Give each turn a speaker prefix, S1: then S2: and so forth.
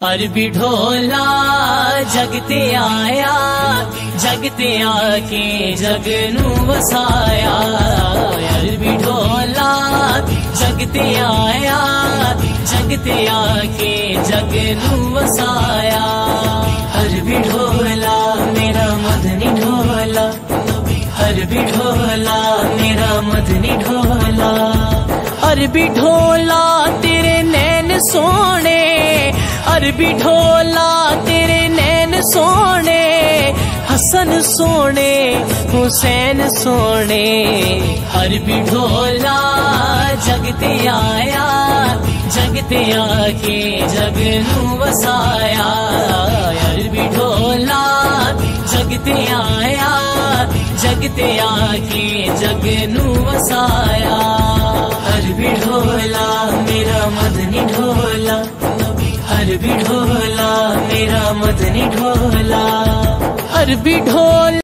S1: अरबी ढोला जगते आया, जगते आके जग नू वसाया। अरबी ढोला जगते आया, जगते आके जग नू वसाया। अरबी ढोला मेरा मदनी ढोला, अरबी ढोला मेरा मदनी ढोला। अरबी ढोला तेरे नैन सोने, अरबी ढोला तेरे नैन सोने, हसन सोने हुसैन सोने। अरबी ढोला जगते आया, जगते आके जग नू वसाया। अरबी ढोला जगते आया, जगते आके जग नू वसाया। अरबी ढोला मेरा मदनी ढोला, अरबी ढोला मेरा मदनी ढोला। अरबी ढोला